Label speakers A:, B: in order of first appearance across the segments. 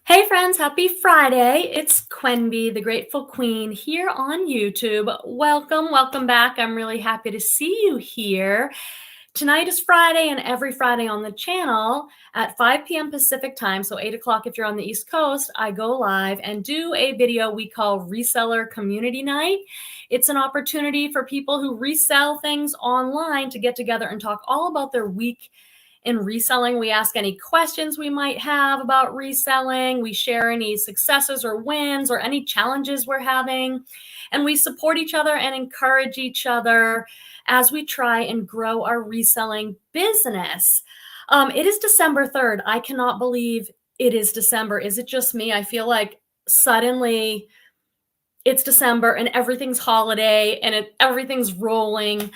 A: Hey friends, happy Friday. It's Quenby, the Grateful Queen, here on YouTube. Welcome back. I'm really happy to see you here. Tonight is Friday, and every Friday on the channel at 5 p.m. Pacific time, so 8 o'clock if you're on the East Coast, I go live and do a video we call Reseller Community Night. It's an opportunity for people who resell things online to get together and talk all about their week in reselling. We ask any questions we might have about reselling. We share any successes or wins or any challenges we're having. And we support each other and encourage each other as we try and grow our reselling business. It is December 3rd. I cannot believe it is December. Is it just me? I feel like suddenly it's December and everything's holiday and everything's rolling.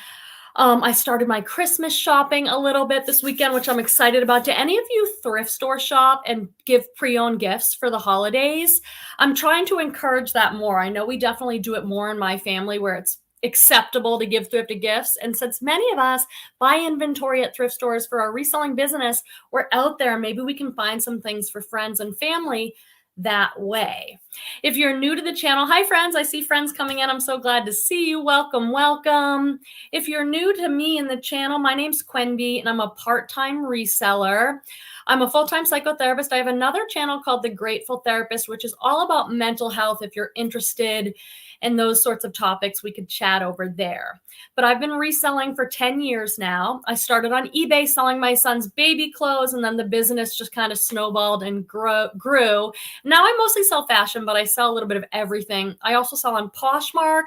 A: I started my Christmas shopping a little bit this weekend, which I'm excited about. Do any of you thrift store shop and give pre-owned gifts for the holidays? I'm trying to encourage that more. I know we definitely do it more in my family where it's acceptable to give thrifted gifts. And since many of us buy inventory at thrift stores for our reselling business, we're out there. Maybe we can find some things for friends and family that way. If you're new to the channel, hi friends, I see friends coming in. I'm so glad to see you. Welcome. If you're new to me in the channel, my name's Quenby and I'm a part-time reseller. I'm a full-time psychotherapist. I have another channel called The Grateful Therapist, which is all about mental health. If you're interested in those sorts of topics, we could chat over there. But I've been reselling for 10 years now. I started on eBay selling my son's baby clothes, and then the business just kind of snowballed and grew. Now I mostly sell fashion, but I sell a little bit of everything. I also sell on Poshmark,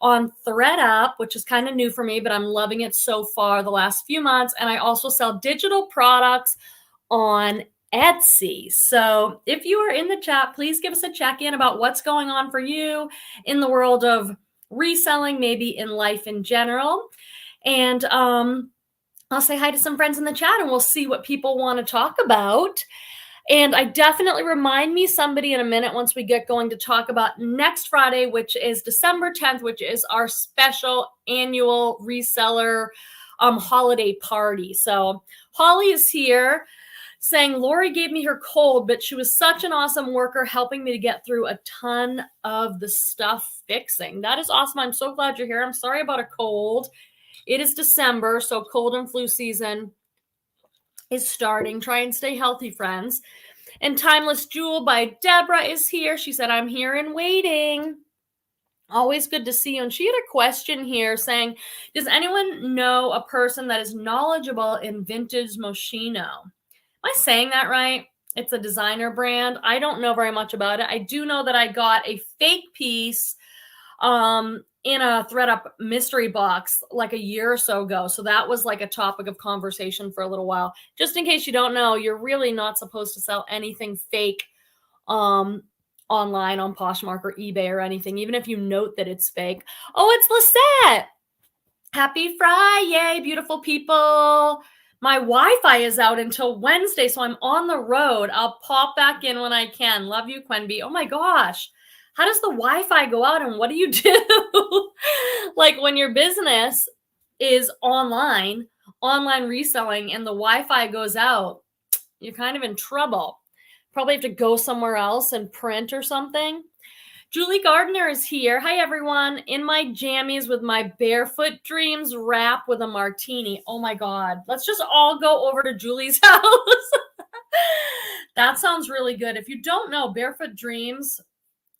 A: on Thredup, which is kind of new for me, but I'm loving it so far the last few months. And I also sell digital products on Etsy. So if you are in the chat, please give us a check-in about what's going on for you in the world of reselling, maybe in life in general. And I'll say hi to some friends in the chat and we'll see what people want to talk about. And I definitely remind me somebody in a minute once we get going to talk about next Friday, which is December 10th, which is our special annual reseller holiday party. So Holly is here saying, Lori gave me her cold, but she was such an awesome worker helping me to get through a ton of the stuff fixing. That is awesome. I'm so glad you're here. I'm sorry about a cold. It is December, so cold and flu season is starting. Try and stay healthy, friends. And Timeless Jewel by Deborah is here. She said, I'm here and waiting. Always good to see you. And she had a question here saying, does anyone know a person that is knowledgeable in vintage Moschino? Am I saying that right? It's a designer brand. I don't know very much about it. I do know that I got a fake piece in a Thredup mystery box like a year or so ago. So that was like a topic of conversation for a little while. Just in case you don't know, you're really not supposed to sell anything fake online on Poshmark or eBay or anything, even if you note that it's fake. Oh, it's Lisette. Happy Friday, beautiful people. My Wi-Fi is out until Wednesday, so I'm on the road. I'll pop back in when I can. Love you, Quenby. Oh my gosh. How does the Wi-Fi go out and what do you do? Like when your business is online reselling and the Wi-Fi goes out, you're kind of in trouble. Probably have to go somewhere else and print or something. Julie Gardner is here. Hi, everyone. In my jammies with my Barefoot Dreams wrap with a martini. Oh, my God. Let's just all go over to Julie's house. That sounds really good. If you don't know Barefoot Dreams,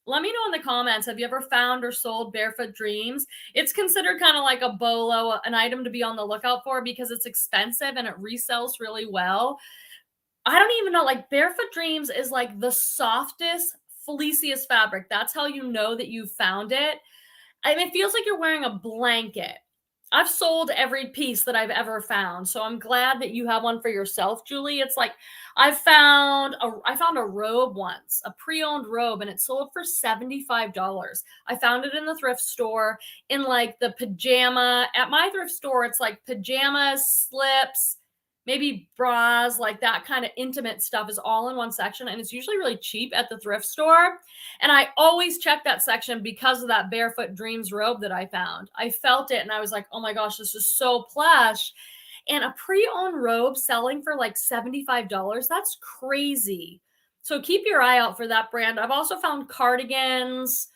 A: let me know in the comments. Have you ever found or sold Barefoot Dreams? It's considered kind of like a bolo, an item to be on the lookout for because it's expensive and it resells really well. I don't even know. Like Barefoot Dreams is like the softest, fleeciest fabric. That's how you know that you found it. I mean, it feels like you're wearing a blanket. I've sold every piece that I've ever found. So I'm glad that you have one for yourself, Julie. It's like I found a robe once, a pre-owned robe, and it sold for $75. I found it in the thrift store in like the pajama. At my thrift store, it's like pajamas, slips, maybe bras, like that kind of intimate stuff is all in one section. And it's usually really cheap at the thrift store. And I always check that section because of that Barefoot Dreams robe that I found. I felt it and I was like, oh my gosh, this is so plush. And a pre-owned robe selling for like $75, that's crazy. So keep your eye out for that brand. I've also found cardigans,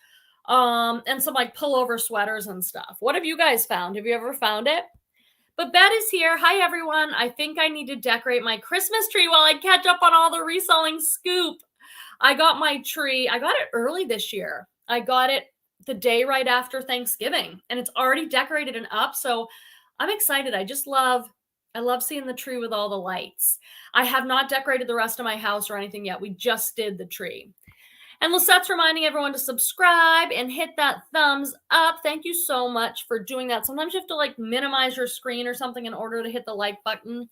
A: and some like pullover sweaters and stuff. What have you guys found? Have you ever found it? But Bet is here. Hi, everyone. I think I need to decorate my Christmas tree while I catch up on all the reselling scoop. I got my tree. I got it early this year. I got it the day right after Thanksgiving, and it's already decorated and up. So I'm excited. I love seeing the tree with all the lights. I have not decorated the rest of my house or anything yet. We just did the tree. And Lisette's reminding everyone to subscribe and hit that thumbs up. Thank you so much for doing that. Sometimes you have to like minimize your screen or something in order to hit the like button,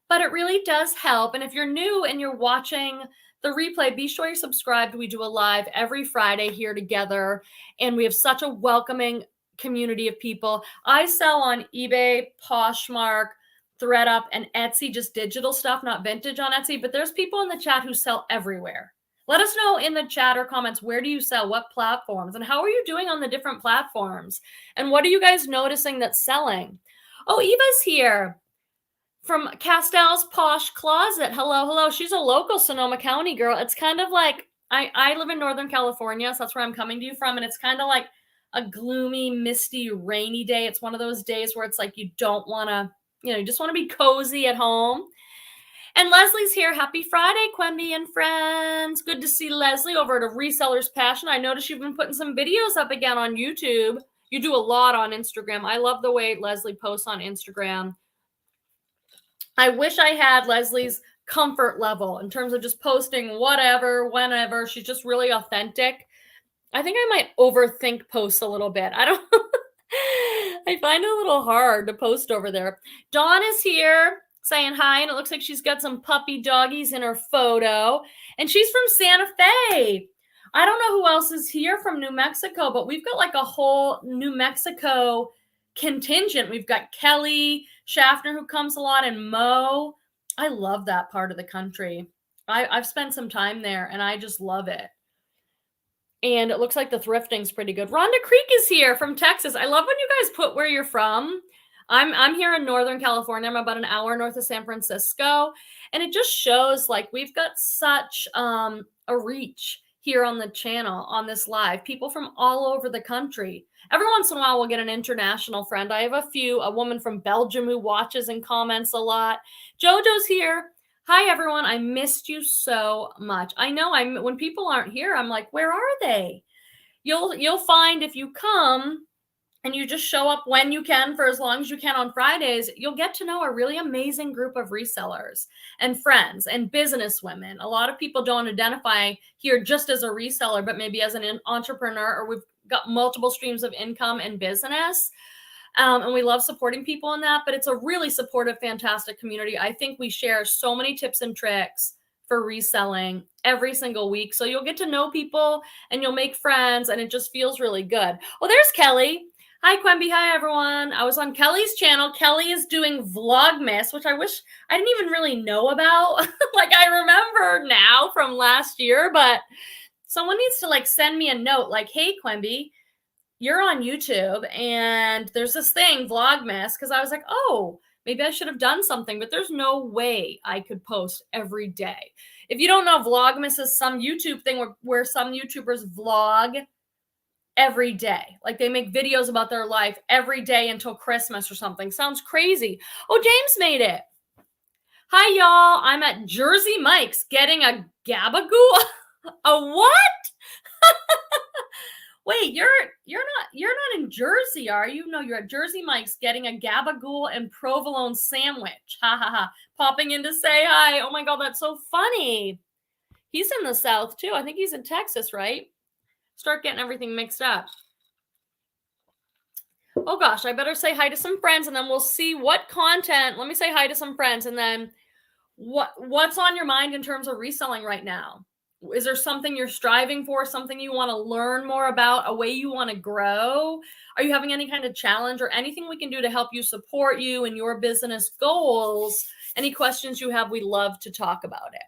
A: but it really does help. And if you're new and you're watching the replay, be sure you're subscribed. We do a live every Friday here together, and we have such a welcoming community of people. I sell on eBay, Poshmark, Thredup, and Etsy, just digital stuff, not vintage on Etsy, but there's people in the chat who sell everywhere. Let us know in the chat or comments, where do you sell, what platforms, and how are you doing on the different platforms? And what are you guys noticing that's selling? Oh, Eva's here from Castell's Posh Closet. Hello, hello. She's a local Sonoma County girl. It's kind of like, I live in Northern California, so that's where I'm coming to you from, and it's kind of like a gloomy, misty, rainy day. It's one of those days where it's like you don't want to, you just want to be cozy at home. And Leslie's here. Happy Friday, Quemby and friends. Good to see Leslie over at A Reseller's Passion. I noticed you've been putting some videos up again on YouTube. You do a lot on Instagram. I love the way Leslie posts on Instagram. I wish I had Leslie's comfort level in terms of just posting whatever, whenever. She's just really authentic. I think I might overthink posts a little bit. I find it a little hard to post over there. Dawn is here saying hi, and it looks like she's got some puppy doggies in her photo, and she's from Santa Fe. I don't know who else is here from New Mexico, but we've got like a whole New Mexico contingent. We've got Kelly Schaffner, who comes a lot, and Mo. I love that part of the country. I've spent some time there, and I just love it. And it looks like the thrifting's pretty good. Rhonda Creek is here from Texas. I love when you guys put where you're from. I'm here in Northern California. I'm about an hour north of San Francisco. And it just shows like we've got such a reach here on the channel, on this live. People from all over the country. Every once in a while, we'll get an international friend. I have a woman from Belgium who watches and comments a lot. Jojo's here. Hi, everyone. I missed you so much. I know when people aren't here, I'm like, where are they? You'll find if you come and you just show up when you can for as long as you can on Fridays, you'll get to know a really amazing group of resellers and friends and business women. A lot of people don't identify here just as a reseller, but maybe as an entrepreneur, or we've got multiple streams of income and business. And we love supporting people in that, but it's a really supportive, fantastic community. I think we share so many tips and tricks for reselling every single week. So you'll get to know people and you'll make friends, and it just feels really good. Oh, there's Kelly. Hi, Quemby. Hi, everyone. I was on Kelly's channel. Kelly is doing Vlogmas, which I wish I didn't even really know about. Like, I remember now from last year, but someone needs to like send me a note like, hey, Quemby, you're on YouTube and there's this thing, Vlogmas, because I was like, oh, maybe I should have done something, but there's no way I could post every day. If you don't know, Vlogmas is some YouTube thing where some YouTubers vlog every day. Like they make videos about their life every day until Christmas or something. Sounds crazy. Oh, James made it. Hi, y'all. I'm at Jersey Mike's getting a gabagoo. A what? Wait, you're not in Jersey, are you? No, you're at Jersey Mike's getting a gabagool and provolone sandwich. Ha ha ha. Popping in to say hi. Oh my God, that's so funny. He's in the South too. I think he's in Texas, right? Start getting everything mixed up. Oh gosh, I better say hi to some friends and then we'll see what content. Let me say hi to some friends and then what's on your mind in terms of reselling right now? Is there something you're striving for, something you want to learn more about, a way you want to grow? Are you having any kind of challenge or anything we can do to help you support you in your business goals? Any questions you have, we love to talk about it.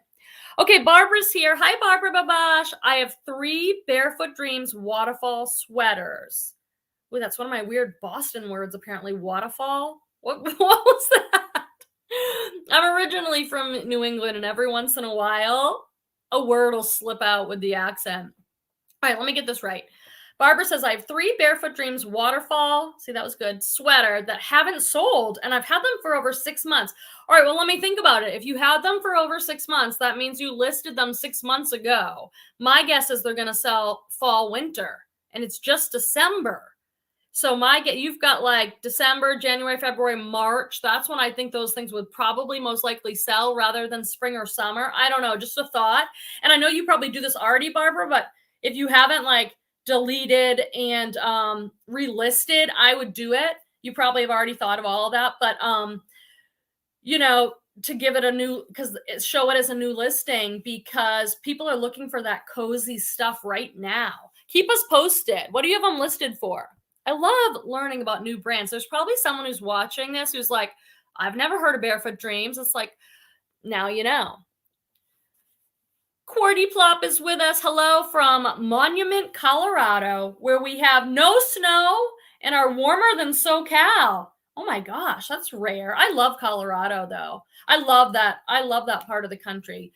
A: Okay, Barbara's here. Hi, Barbara Babash. I have 3 Barefoot Dreams waterfall sweaters. Ooh, that's one of my weird Boston words, apparently. Waterfall? What was that? I'm originally from New England, and every once in a while, a word will slip out with the accent. All right, let me get this right. Barbara says, I have 3 Barefoot Dreams waterfall, see, that was good, sweater that haven't sold, and I've had them for over 6 months. All right, well, let me think about it. If you had them for over 6 months, that means you listed them 6 months ago. My guess is they're going to sell fall, winter, and it's just December. So you've got like December, January, February, March. That's when I think those things would probably most likely sell rather than spring or summer. I don't know, just a thought. And I know you probably do this already, Barbara, but if you haven't like deleted and relisted, I would do it. You probably have already thought of all of that, but you know, to give it a new, show it as a new listing, because people are looking for that cozy stuff right now. Keep us posted. What do you have them listed for? I love learning about new brands. There's probably someone who's watching this who's like, I've never heard of Barefoot Dreams. It's like, now you know. Cordy Plop is with us. Hello from Monument, Colorado, where we have no snow and are warmer than SoCal. Oh my gosh, that's rare. I love Colorado though. I love that part of the country.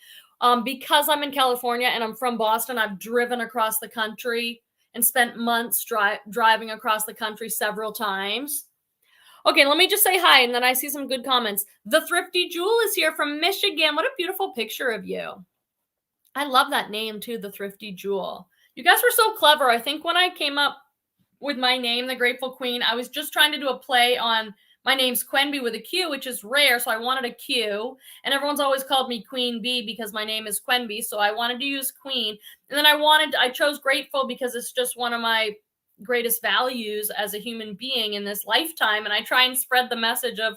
A: Because I'm in California and I'm from Boston, I've driven across the country and spent months driving across the country several times. Okay, let me just say hi, and then I see some good comments. The Thrifty Jewel is here from Michigan. What a beautiful picture of you. I love that name too, the Thrifty Jewel. You guys were so clever. I think when I came up with my name, the Grateful Queen, I was just trying to do a play on my name's Quenby with a Q, which is rare, so I wanted a Q. And everyone's always called me Queen Bee because my name is Quenby, so I wanted to use Queen. And then I chose Grateful because it's just one of my greatest values as a human being in this lifetime. And I try and spread the message of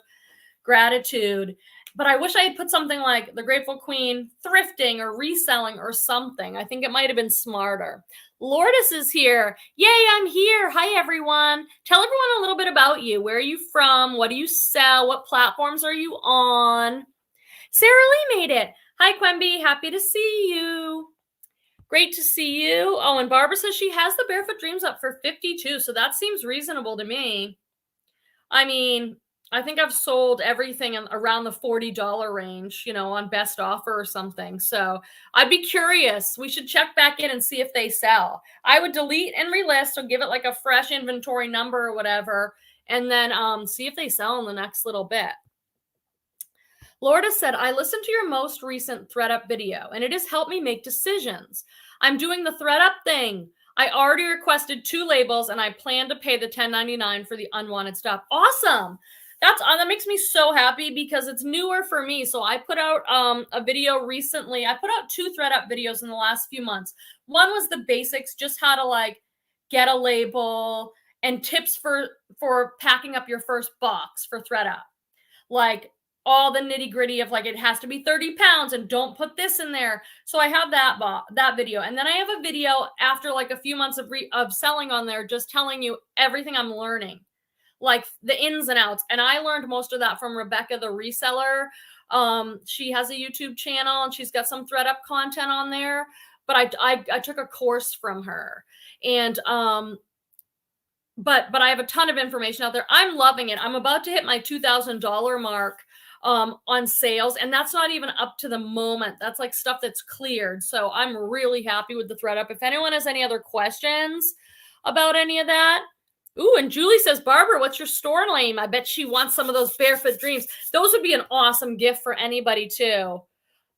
A: gratitude. But I wish I had put something like the Grateful Queen thrifting or reselling or something. I think it might have been smarter. Lourdes is here. Yay, I'm here. Hi, everyone. Tell everyone a little bit about you. Where are you from? What do you sell? What platforms are you on? Sarah Lee made it. Hi, Quenby. Happy to see you. Great to see you. Oh, and Barbara says she has the Barefoot Dreams up for $52, so that seems reasonable to me. I mean, I think I've sold everything around the $40 range, on best offer or something. So I'd be curious. We should check back in and see if they sell. I would delete and relist, so give it like a fresh inventory number or whatever, and then see if they sell in the next little bit. Lourdes said, I listened to your most recent Thredup video, and it has helped me make decisions. I'm doing the Thredup thing. I already requested 2 labels, and I plan to pay the $10.99 for the unwanted stuff. Awesome. That makes me so happy because it's newer for me. So I put out a video recently. I put out 2 Thredup videos in the last few months. One was the basics, just how to like get a label and tips for packing up your first box for Thredup. Like all the nitty gritty of like, it has to be 30 pounds and don't put this in there. So I have that video. And then I have a video after like a few months of selling on there, just telling you everything I'm learning, like the ins and outs. And I learned most of that from Rebecca, the reseller. She has a YouTube channel and she's got some Thredup content on there, but I took a course from her. And, but I have a ton of information out there. I'm loving it. I'm about to hit my $2,000 mark on sales, and that's not even up to the moment. That's like stuff that's cleared. So I'm really happy with the Thredup. If anyone has any other questions about any of that. Ooh, and Julie says, Barbara, what's your store name? I bet she wants some of those Barefoot Dreams. Those would be an awesome gift for anybody too.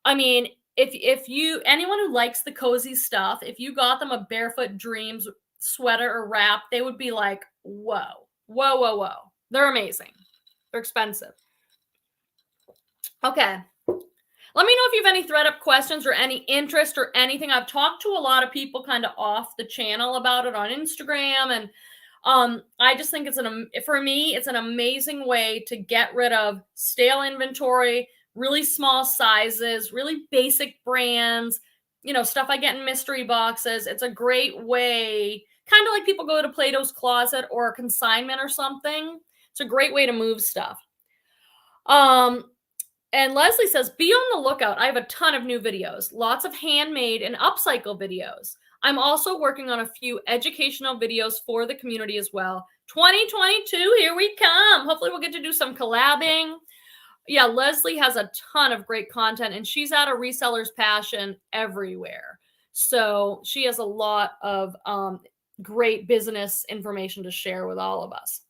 A: I mean, if anyone who likes the cozy stuff, if you got them a Barefoot Dreams sweater or wrap, they would be like, whoa, whoa, whoa, whoa. They're amazing. They're expensive. Okay. Let me know if you have any Thredup questions or any interest or anything. I've talked to a lot of people kind of off the channel about it on Instagram, and I just think for me, it's an amazing way to get rid of stale inventory, really small sizes, really basic brands, stuff I get in mystery boxes. It's a great way, kind of like people go to Plato's Closet or a consignment or something. It's a great way to move stuff. And Leslie says, be on the lookout. I have a ton of new videos, lots of handmade and upcycle videos. I'm also working on a few educational videos for the community as well. 2022, here we come. Hopefully we'll get to do some collabing. Yeah, Leslie has a ton of great content, and she's at a reseller's passion everywhere. So she has a lot of great business information to share with all of us.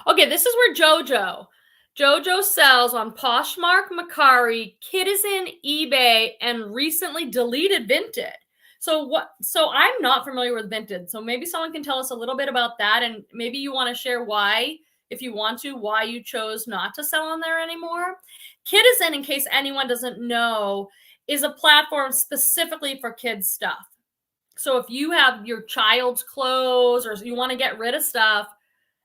A: Okay, this is where Jojo sells on Poshmark, Mercari, Kidizen, eBay, and recently deleted Vinted. So I'm not familiar with Vinted. So maybe someone can tell us a little bit about that, and maybe you want to share why, if you want to, why you chose not to sell on there anymore. Kidizen, in case anyone doesn't know, is a platform specifically for kids stuff. So if you have your child's clothes or you want to get rid of stuff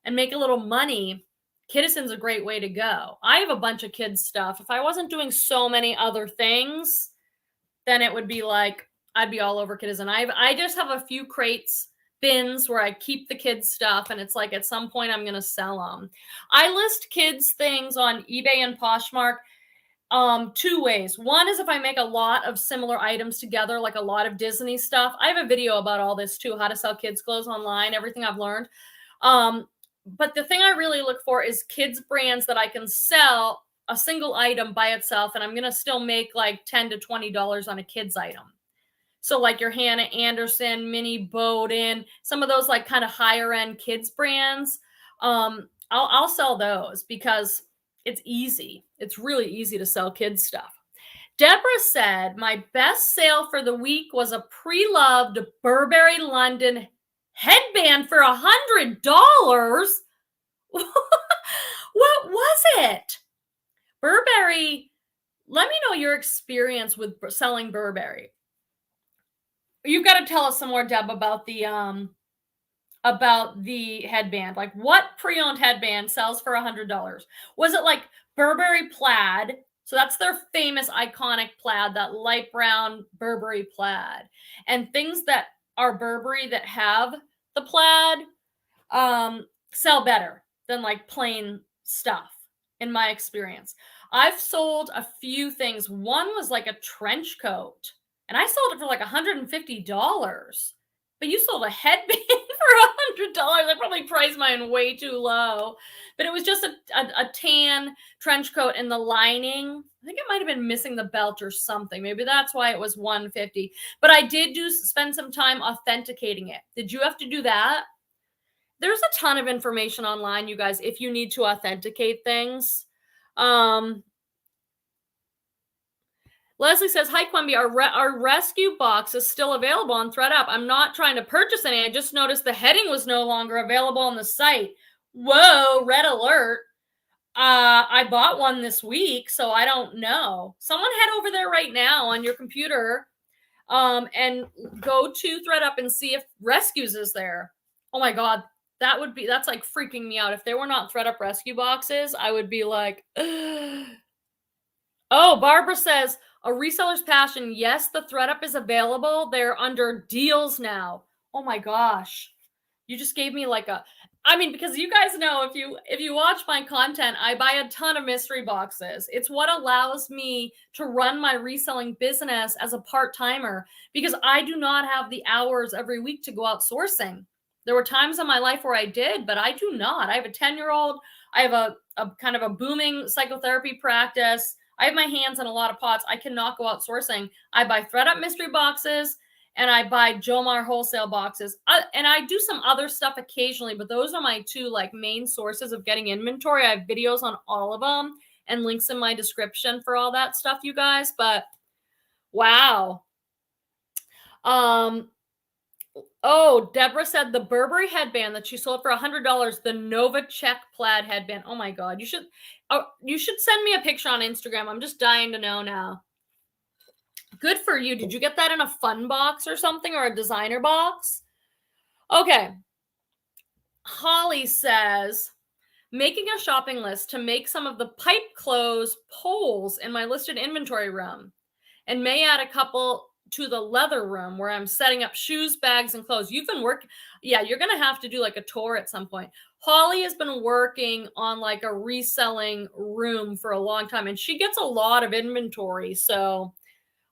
A: and make a little money, Kidizen's a great way to go. I have a bunch of kids stuff. If I wasn't doing so many other things, then it would be like I'd be all over Kidizen. I just have a few crates, bins where I keep the kids stuff, and it's like at some point I'm gonna sell them. I list kids things on eBay and Poshmark two ways. One is if I make a lot of similar items together, like a lot of Disney stuff. I have a video about all this too, how to sell kids clothes online, everything I've learned. But the thing I really look for is kids brands that I can sell a single item by itself, and I'm going to still make like $10 to $20 on a kids item. So like your Hannah Anderson, Minnie Bowden, some of those like kind of higher end kids brands. I'll sell those because it's easy. It's really easy to sell kids stuff. Deborah said, my best sale for the week was a pre-loved Burberry London headband for $100. What was it? Burberry, let me know your experience with selling Burberry. You've got to tell us some more, Deb, about the headband. Like, what pre-owned headband sells for $100? Was it like Burberry plaid? So that's their famous iconic plaid, that light brown Burberry plaid. And things that are Burberry that have the plaid sell better than like plain stuff, in my experience. I've sold a few things. One was like a trench coat, and I sold it for like $150. But you sold a headband for $100. I probably priced mine way too low. But it was just a tan trench coat, and the lining, I think it might have been missing the belt or something. Maybe that's why it was $150. But I did spend some time authenticating it. Did you have to do that? There's a ton of information online, you guys, if you need to authenticate things. Leslie says, hi, Quimby, our rescue box is still available on Thredup. I'm not trying to purchase any. I just noticed the heading was no longer available on the site. Whoa, red alert. I bought one this week, so I don't know. Someone head over there right now on your computer and go to Thredup and see if rescues is there. Oh my God, that's like freaking me out. If there were not Thredup rescue boxes, I would be like, oh, Barbara says, a reseller's passion. Yes, the Thredup is available. They're under deals now. Oh my gosh. You just gave me like because you guys know, if you watch my content, I buy a ton of mystery boxes. It's what allows me to run my reselling business as a part-timer, because I do not have the hours every week to go out sourcing. There were times in my life where I did, but I do not. I have a 10-year-old. I have a kind of a booming psychotherapy practice. I have my hands in a lot of pots. I cannot go out sourcing. I buy Thredup mystery boxes, and I buy Jomar Wholesale boxes. And I do some other stuff occasionally, but those are my two like main sources of getting inventory. I have videos on all of them and links in my description for all that stuff, you guys. But wow. Oh, Deborah said the Burberry headband that she sold for $100, the Nova Check plaid headband. Oh my God. You should send me a picture on Instagram. I'm just dying to know now. Good for you. Did you get that in a fun box or something, or a designer box? Okay. Holly says, making a shopping list to make some of the pipe close poles in my listed inventory room, and may add a couple to the leather room where I'm setting up shoes, bags, and clothes. You've been working. Yeah, you're going to have to do like a tour at some point. Holly has been working on like a reselling room for a long time, and she gets a lot of inventory. So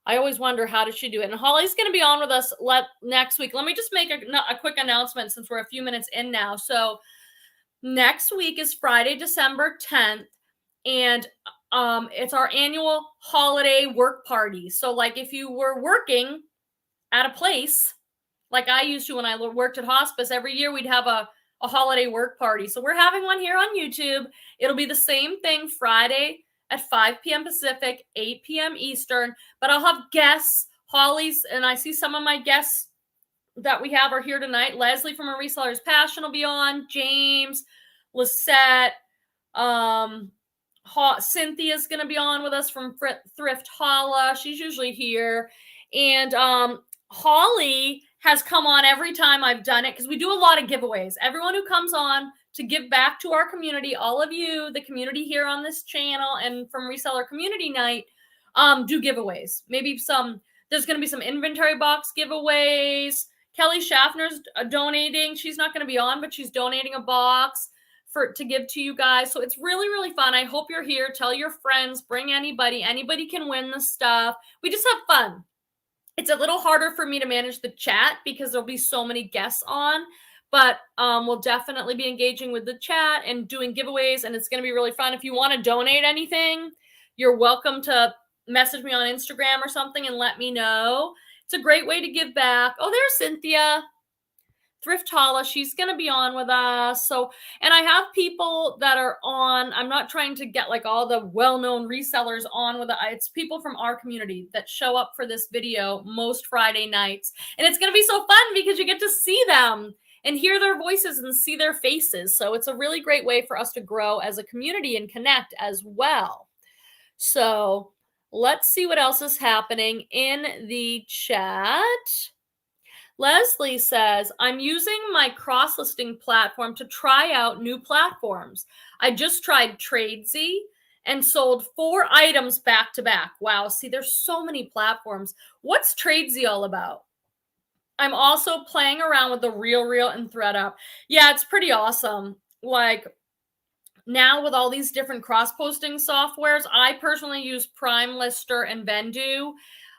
A: I always wonder, how does she do it? And Holly's going to be on with us next week. Let me just make a quick announcement since we're a few minutes in now. So next week is Friday, December 10th. And it's our annual holiday work party. So like if you were working at a place like I used to when I worked at hospice, every year we'd have a holiday work party. So we're having one here on YouTube. It'll be the same thing Friday at 5 p.m. Pacific, 8 p.m. Eastern, but I'll have guests. Holly's, and I see some of my guests that we have are here tonight. Leslie from A Reseller's Passion will be on. James, Lisette, Cynthia's going to be on with us from Thrift Hauls. She's usually here. And Holly has come on every time I've done it because we do a lot of giveaways. Everyone who comes on to give back to our community, all of you, the community here on this channel and from Reseller Community Night, do giveaways. Maybe there's going to be some inventory box giveaways. Kelly Schaffner's donating. She's not going to be on, but she's donating a box to give to you guys. So it's really, really fun. I hope you're here. Tell your friends, bring anybody. Anybody can win the stuff. We just have fun. It's a little harder for me to manage the chat because there'll be so many guests on, but we'll definitely be engaging with the chat and doing giveaways, and it's going to be really fun. If you want to donate anything, you're welcome to message me on Instagram or something and let me know. It's a great way to give back. Oh, there's Cynthia. Thrift Hauls, she's going to be on with us. So, and I have people that are on. I'm not trying to get like all the well-known resellers on with it. It's people from our community that show up for this video most Friday nights. And it's going to be so fun because you get to see them and hear their voices and see their faces. So it's a really great way for us to grow as a community and connect as well. So let's see what else is happening in the chat. Leslie says, I'm using my cross-listing platform to try out new platforms. I just tried Tradesy and sold 4 items back to back. Wow, see, there's so many platforms. What's Tradesy all about? I'm also playing around with the Real and Thredup. Yeah, it's pretty awesome. Like now with all these different cross-posting softwares, I personally use Prime Lister and Vendoo,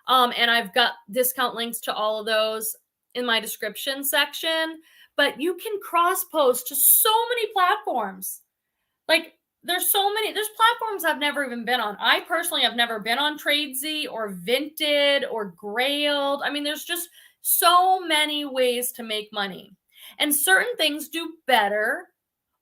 A: and I've got discount links to all of those in my description section, but you can cross post to so many platforms. Like there's platforms I've never even been on. I personally have never been on Tradesy or Vinted or Grailed. I mean, there's just so many ways to make money, and certain things do better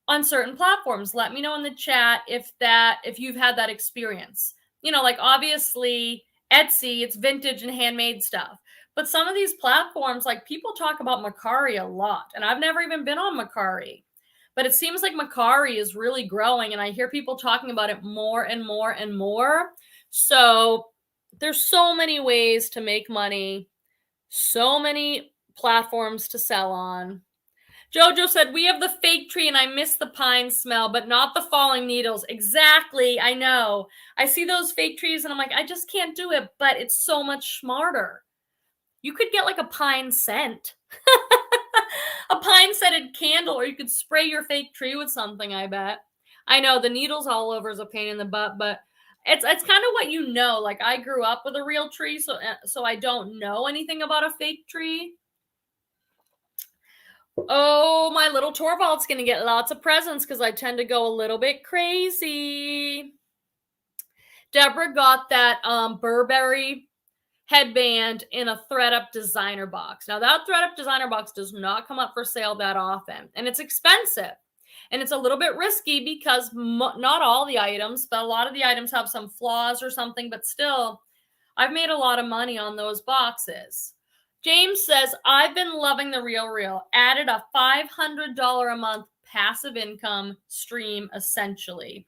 A: on certain platforms. Let me know in the chat if you've had that experience. You know, like obviously Etsy, it's vintage and handmade stuff. But some of these platforms, like people talk about Mercari a lot, and I've never even been on Mercari, but it seems like Mercari is really growing, and I hear people talking about it more and more and more. So there's so many ways to make money, so many platforms to sell on. Jojo said, we have the fake tree and I miss the pine smell, but not the falling needles. Exactly. I know. I see those fake trees and I'm like, I just can't do it, but it's so much smarter. You could get like a pine scent, a pine scented candle, or you could spray your fake tree with something, I bet. I know the needles all over is a pain in the butt, but it's kind of what you know. Like I grew up with a real tree, so I don't know anything about a fake tree. Oh, my little Torvald's going to get lots of presents because I tend to go a little bit crazy. Deborah got that Burberry headband in a Thredup designer box. Now that Thredup designer box does not come up for sale that often, and it's expensive, and it's a little bit risky because not all the items, but a lot of the items have some flaws or something, but still I've made a lot of money on those boxes. James says, I've been loving the Real. Added a $500 a month passive income stream essentially.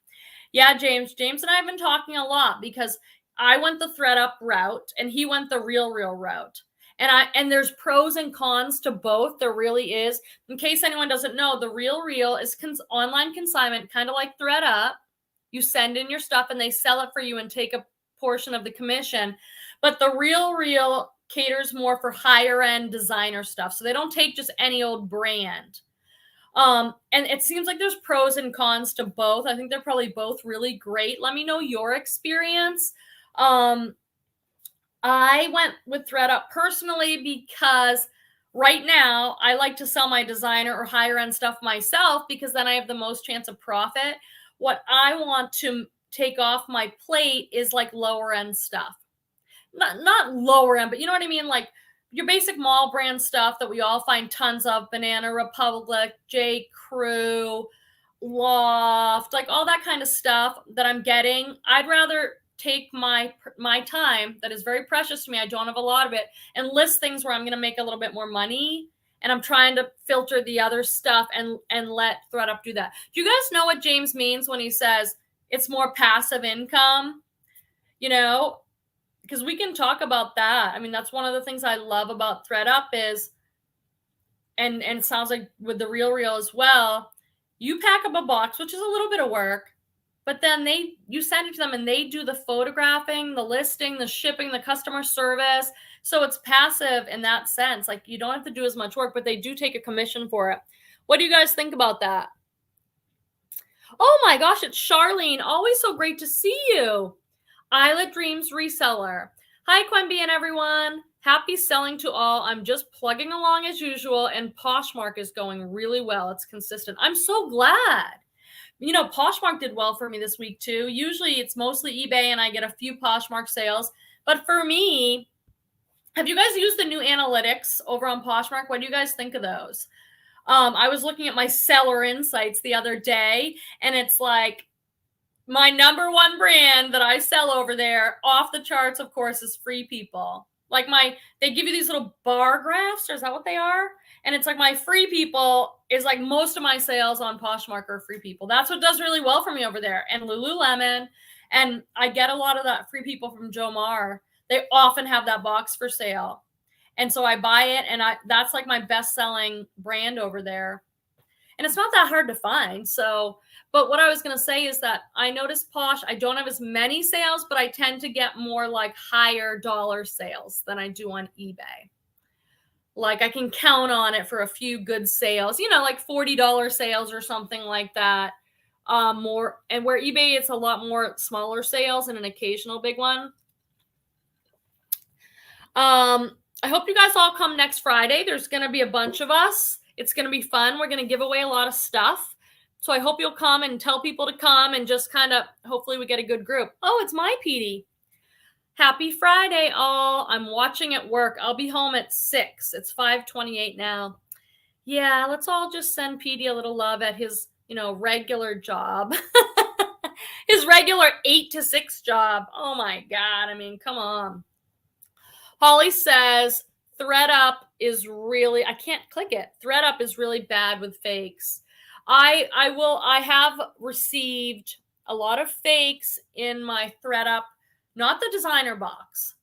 A: Yeah, James and I have been talking a lot because I went the Thredup route and he went the Real route. And there's pros and cons to both. There really is. In case anyone doesn't know, the Real is online consignment, kind of like Thredup. You send in your stuff and they sell it for you and take a portion of the commission. But the Real caters more for higher end designer stuff. So they don't take just any old brand. And it seems like there's pros and cons to both. I think they're probably both really great. Let me know your experience. I went with Thredup personally because right now I like to sell my designer or higher end stuff myself because then I have the most chance of profit. What I want to take off my plate is like lower end stuff. Not lower end, but you know what I mean? Like your basic mall brand stuff that we all find tons of, Banana Republic, J. Crew, Loft, like all that kind of stuff that I'm getting. I'd rather take my time that is very precious to me, I don't have a lot of it, and list things where I'm going to make a little bit more money, and I'm trying to filter the other stuff and let Thredup do that. Do you guys know what James means when he says it's more passive income? You know, because we can talk about that. I mean, that's one of the things I love about Thredup is, and it sounds like with the Real as well, you pack up a box, which is a little bit of work, but then you send it to them and they do the photographing, the listing, the shipping, the customer service. So it's passive in that sense. Like you don't have to do as much work, but they do take a commission for it. What do you guys think about that? Oh my gosh, it's Charlene. Always so great to see you. Islet Dreams Reseller. Hi, Quenby and everyone. Happy selling to all. I'm just plugging along as usual, and Poshmark is going really well. It's consistent. I'm so glad. You know, Poshmark did well for me this week too. Usually it's mostly eBay and I get a few Poshmark sales. But for me, have you guys used the new analytics over on Poshmark? What do you guys think of those? I was looking at my seller insights the other day, and it's like my number one brand that I sell over there, off the charts, of course, is Free People. Like they give you these little bar graphs, or is that what they are? And it's like my Free People is like most of my sales on Poshmark are Free People. That's what does really well for me over there. And Lululemon, and I get a lot of that Free People from Jomar. They often have that box for sale. And so I buy it, and that's like my best-selling brand over there. And it's not that hard to find. So, but what I was going to say is that I noticed Posh, I don't have as many sales, but I tend to get more like higher dollar sales than I do on eBay. Like I can count on it for a few good sales, you know, like $40 sales or something like that. More, and where eBay, it's a lot more smaller sales and an occasional big one. I hope you guys all come next Friday. There's going to be a bunch of us. It's going to be fun. We're going to give away a lot of stuff. So I hope you'll come and tell people to come and just kind of, hopefully we get a good group. Oh, it's my Petey. Happy Friday, all. I'm watching at work. I'll be home at 6. It's 5:28 now. Yeah, let's all just send Petey a little love at his, regular job. His regular 8 to 6 job. Oh my God. I mean, come on. Holly says, Thredup is really, I can't click it. Thredup is really bad with fakes. I have received a lot of fakes in my Thredup, not the designer box,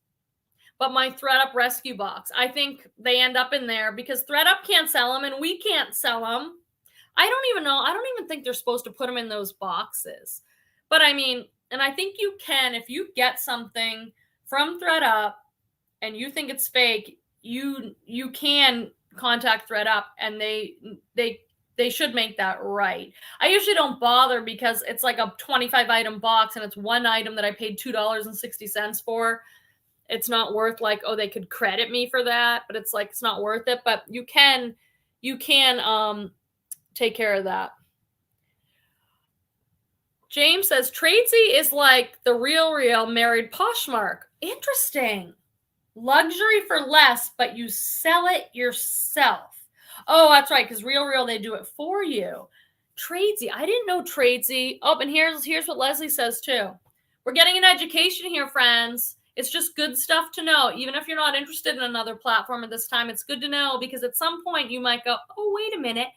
A: but my Thredup rescue box. I think they end up in there because Thredup can't sell them and we can't sell them. I don't even know. I don't even think they're supposed to put them in those boxes. But I mean, and I think you can, if you get something from Thredup and you think it's fake, you can contact Thredup and they should make that right. I usually don't bother because it's like a 25 item box and it's one item that I paid $2.60 for. It's not worth like, oh, they could credit me for that, but it's like, it's not worth it. But you can take care of that. James says, Tradesy is like the Real married Poshmark. Interesting. Luxury for less, but you sell it yourself. Oh, that's right, because Real, they do it for you. Tradesy, I didn't know Tradesy. Oh, and here's what Leslie says too. We're getting an education here, friends. It's just good stuff to know. Even if you're not interested in another platform at this time, it's good to know because at some point you might go, oh, wait a minute.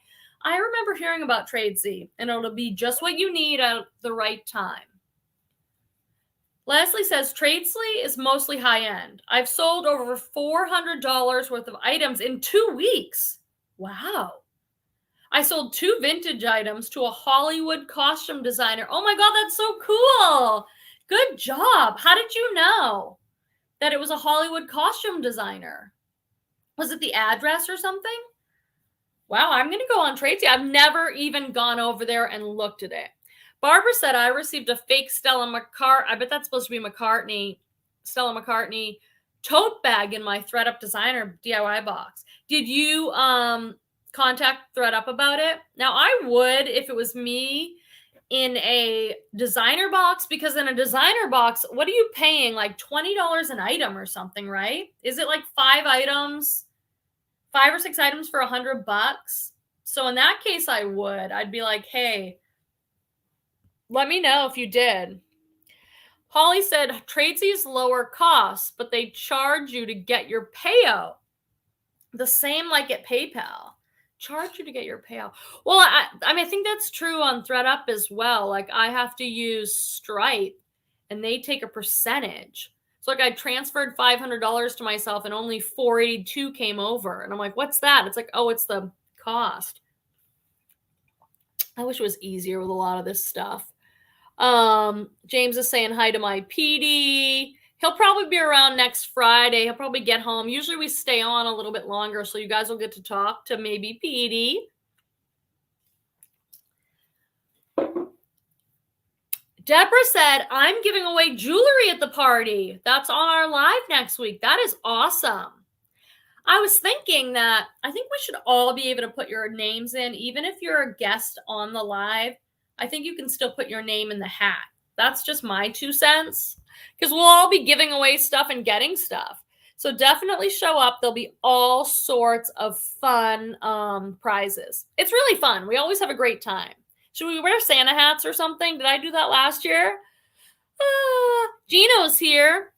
A: I remember hearing about Tradesy, and it'll be just what you need at the right time. Leslie says, Tradesy is mostly high-end. I've sold over $400 worth of items in 2 weeks. Wow. I sold 2 vintage items to a Hollywood costume designer. Oh my God, that's so cool. Good job. How did you know that it was a Hollywood costume designer? Was it the address or something? Wow, I'm going to go on Tradesy. I've never even gone over there and looked at it. Barbara said, I received a fake Stella McCartney. I bet that's supposed to be Stella McCartney tote bag in my Thredup designer DIY box. Did you contact Thredup about it? Now, I would if it was me. in a designer box? Because in a designer box, what are you paying? Like $20 an item or something, right? Is it like 5 or 6 items for $100? So in that case, I'd be like, hey, let me know if you did. Holly said, Tradesies lower costs, but they charge you to get your payout. The same like at PayPal. Charge you to get your payout. Well, I mean, I think that's true on Thredup as well. Like I have to use Stripe and they take a percentage. So like I transferred $500 to myself and only $482 came over. And I'm like, what's that? It's like, oh, it's the cost. I wish it was easier with a lot of this stuff. James is saying hi to my PD. He'll probably be around next Friday. He'll probably get home. Usually we stay on a little bit longer, so you guys will get to talk to maybe PD. Deborah said, I'm giving away jewelry at the party. That's on our live next week. That is awesome. I was thinking that I think we should all be able to put your names in, even if you're a guest on the live. I think you can still put your name in the hat. That's just my 2 cents, because we'll all be giving away stuff and getting stuff. So definitely show up. There'll be all sorts of fun prizes. It's really fun. We always have a great time. Should we wear Santa hats or something? Did I do that last year? Gino's here.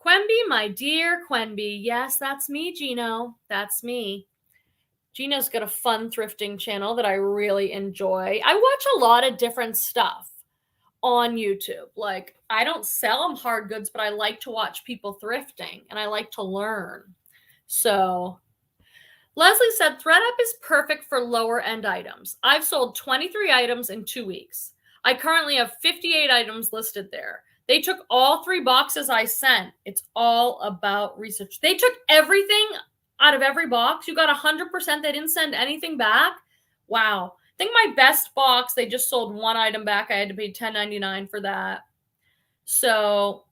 A: Quenby, my dear Quenby. Yes, that's me, Gino. That's me. Gino's got a fun thrifting channel that I really enjoy. I watch a lot of different stuff on YouTube. Like, I don't sell them hard goods, but I like to watch people thrifting and I like to learn. So Leslie said, Thredup is perfect for lower end items. I've sold 23 items in 2 weeks. I currently have 58 items listed there. They took all 3 boxes I sent. It's all about research. They took everything out of every box. You got 100%. They didn't send anything back. Wow. I think my best box, they just sold 1 item back. I had to pay $10.99 for that. So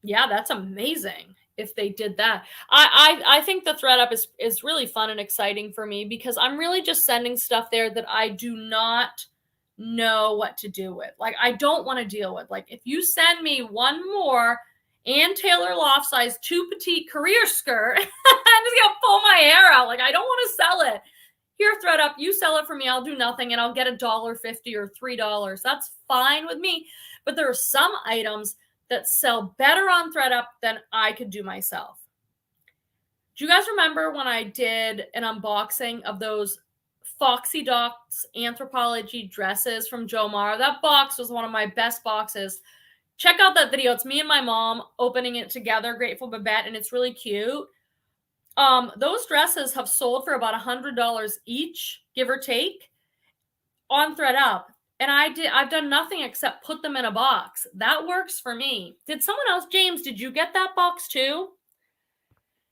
A: yeah, that's amazing if they did that. I think the Thredup is really fun and exciting for me because I'm really just sending stuff there that I do not know what to do with. Like, I don't want to deal with. Like, if you send me one more Ann Taylor loft size 2 petite career skirt, I'm just gonna pull my hair out. Like, I don't want to sell it. Here, Thredup, you sell it for me. I'll do nothing and I'll get $1.50 or $3. That's fine with me. But there are some items that sell better on Thredup than I could do myself. Do you guys remember when I did an unboxing of those Foxy Docs Anthropology dresses from Jomar? That box was one of my best boxes. Check out that video. It's me and my mom opening it together, Grateful Babette, and it's really cute. Those dresses have sold for about $100 each, give or take, on Thredup. And I've done nothing except put them in a box. That works for me. Did someone else, James, did you get that box too?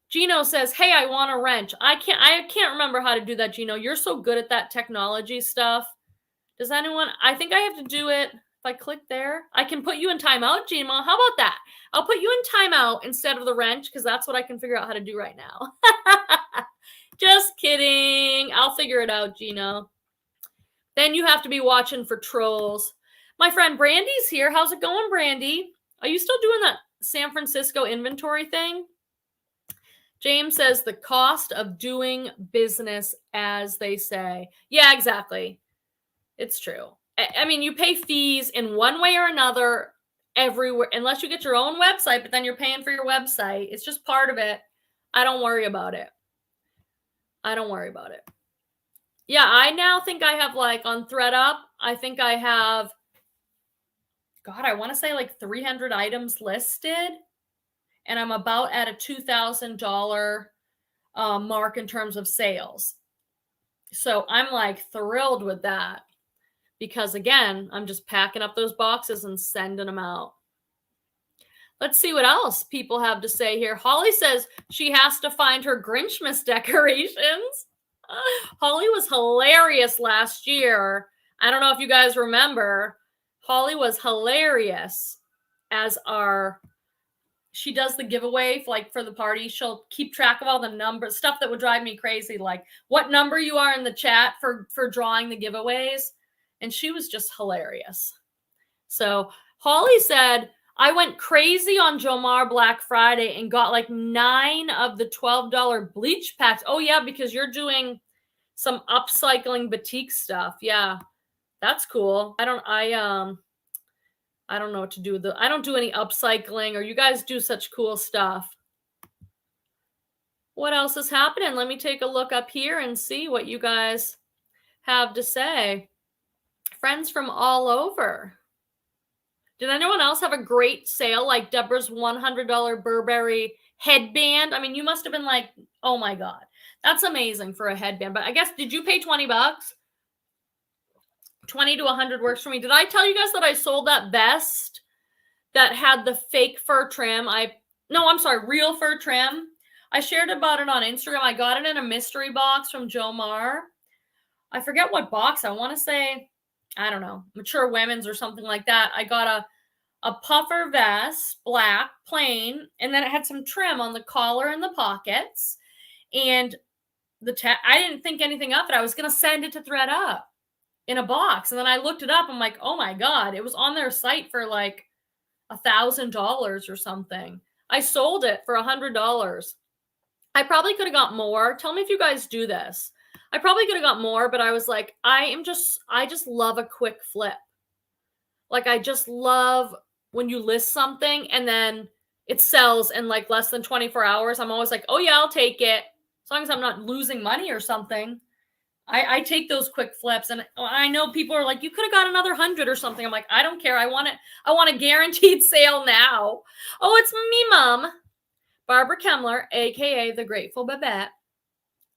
A: Gino says, hey, I want a wrench. I can't remember how to do that, Gino. You're so good at that technology stuff. Does anyone? I think I have to do it. If I click there, I can put you in timeout, Gino. How about that? I'll put you in timeout instead of the wrench because that's what I can figure out how to do right now. Just kidding. I'll figure it out, Gino. Then you have to be watching for trolls. My friend Brandy's here. How's it going, Brandy? Are you still doing that San Francisco inventory thing? James says the cost of doing business, as they say. Yeah, exactly. It's true. I mean, you pay fees in one way or another everywhere, unless you get your own website, but then you're paying for your website. It's just part of it. I don't worry about it. I don't worry about it. Yeah, I now think I have, like, on Thredup, I think I have, God, I want to say like 300 items listed. And I'm about at a $2,000 mark in terms of sales. So I'm like thrilled with that because, again, I'm just packing up those boxes and sending them out. Let's see what else people have to say here. Holly says she has to find her Grinchmas decorations. Holly was hilarious last year. I don't know if you guys remember. Holly was hilarious as she does the giveaway for the party. She'll keep track of all the numbers, stuff that would drive me crazy, like what number you are in the chat for drawing the giveaways. and she was just hilarious. So Holly said, I went crazy on Jomar Black Friday and got like 9 of the $12 bleach packs. Oh yeah, because you're doing some upcycling batik stuff. Yeah, that's cool. I don't know what to do with I don't do any upcycling, or you guys do such cool stuff. What else is happening? Let me take a look up here and see what you guys have to say. Friends from all over. Did anyone else have a great sale like Deborah's $100 Burberry headband? I mean, you must have been like, oh my God, that's amazing for a headband. But I guess, did you pay 20 bucks? 20 to 100 works for me. Did I tell you guys that I sold that vest that had the fake fur trim? Real fur trim. I shared about it on Instagram. I got it in a mystery box from Jomar. I forget what box. I want to say, I don't know, Mature Women's or something like that. I got a puffer vest, black, plain, and then it had some trim on the collar and the pockets. And I didn't think anything of it. I was going to send it to Thredup in a box. And then I looked it up. I'm like, oh my God, it was on their site for like $1,000 or something. I sold it for $100. I probably could have got more. Tell me if you guys do this. I probably could have got more, but I was like, I just love a quick flip. Like, I just love when you list something and then it sells in like less than 24 hours. I'm always like, oh yeah, I'll take it. As long as I'm not losing money or something. I take those quick flips. And I know people are like, you could have got another 100 or something. I'm like, I don't care. I want it. I want a guaranteed sale now. Oh, it's me, Mom. Barbara Kemmler, aka the Grateful Babette.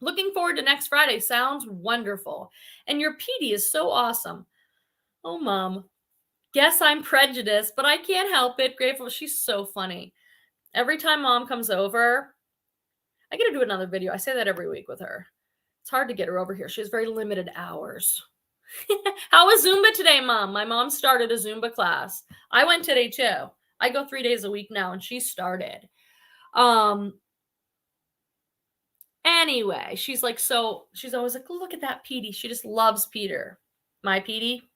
A: Looking forward to next Friday. Sounds wonderful. And your PD is so awesome. Oh, Mom. Guess I'm prejudiced, but I can't help it. Grateful. She's so funny. Every time Mom comes over, I got to do another video. I say that every week with her. It's hard to get her over here. She has very limited hours. How was Zumba today, Mom? My mom started a Zumba class. I went today too. I go 3 days a week now, and she started. Anyway, she's always like, look at that Petey. She just loves Peter. My Petey.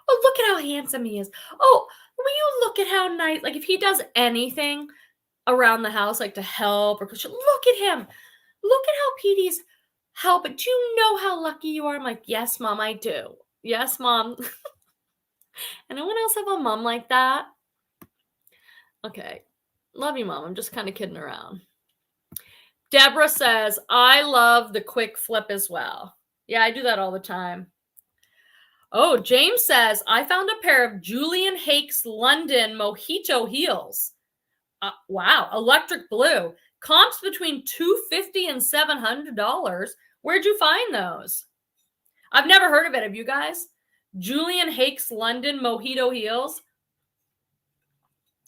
A: Oh, look at how handsome he is. Oh, will you look at how nice, like if he does anything around the house, like to help or push, look at him. Look at how Petey's helping. Do you know how lucky you are? I'm like, yes, Mom, I do. Yes, Mom. Anyone else have a mom like that? Okay. Love you, Mom. I'm just kind of kidding around. Deborah says, I love the quick flip as well. Yeah, I do that all the time. Oh, James says, I found a pair of Julian Hakes London Mojito heels. Wow, electric blue. Comps between $250 and $700. Where'd you find those? I've never heard of it. Have you guys? Julian Hakes London Mojito heels.